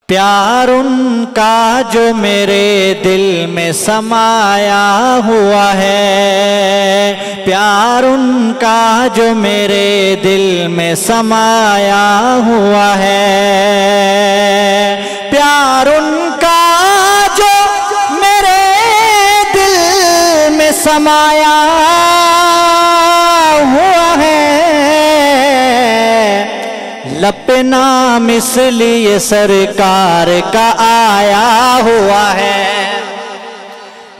پیار ان کا جو میرے دل میں سمایا ہوا ہے، پیار ان کا جو میرے دل میں سمایا ہوا ہے، پیار ان کا جو میرے دل میں سمایا ہوا ہے، لب نام اس لیے سرکار کا آیا ہوا ہے،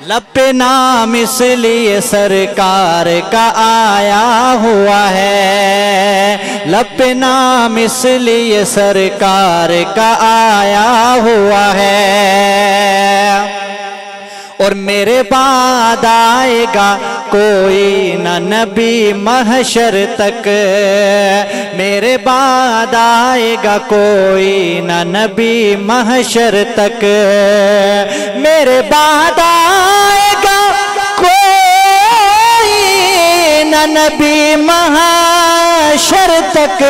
لب نام اس لیے سرکار کا آیا ہوا ہے، لب نام اس لیے سرکار کا آیا ہوا ہے۔ اور میرے بعد آئے گا کوئی نہ نبی محشر تک، میرے بعد آئے گا کوئی نہ نبی محشر تک، میرے بعد آئے گا کوئی نہ نبی محشر تک،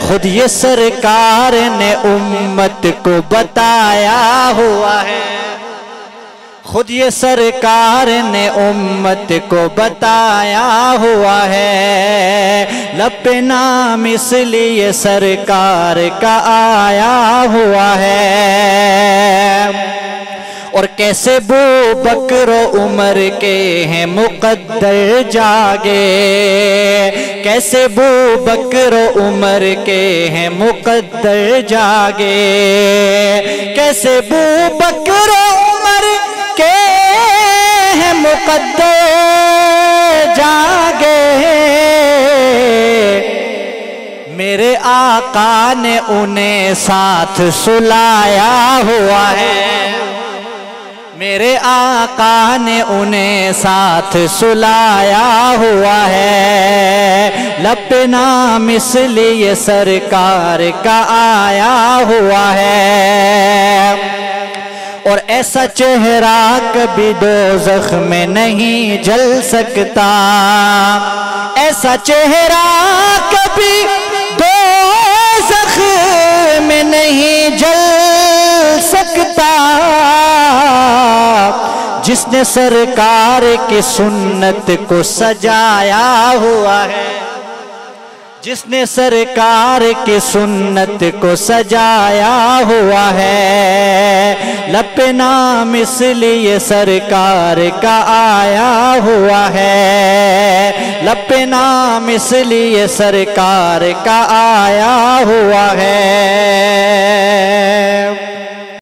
خود یہ سرکار نے امت کو بتایا ہوا ہے، خود یہ سرکار نے امت کو بتایا ہوا ہے، لب نام اس لیے سرکار کا آیا ہوا ہے۔ اور کیسے بو بکر و عمر کے ہیں مقدر جاگے، کیسے بو بکر و عمر کے ہیں مقدر جاگے، کیسے بو بکر و عمر کے ہیں مقدر جاگے، میرے آقا نے انہیں ساتھ سلایا ہوا ہے، میرے آقا نے انہیں ساتھ سلایا ہوا ہے، لب نام اس لیے سرکار کا آیا ہوا ہے۔ اور ایسا چہرہ کبھی دوزخ میں نہیں جل سکتا، ایسا چہرہ کبھی دوزخ میں نہیں جل سکتا، جس نے سرکار کی سنت کو سجایا ہوا ہے، جس نے سرکار کی سنت کو سجایا ہوا ہے، لب نام اس لیے سرکار کا آیا ہوا ہے، لب نام اس لیے سرکار کا آیا ہوا ہے۔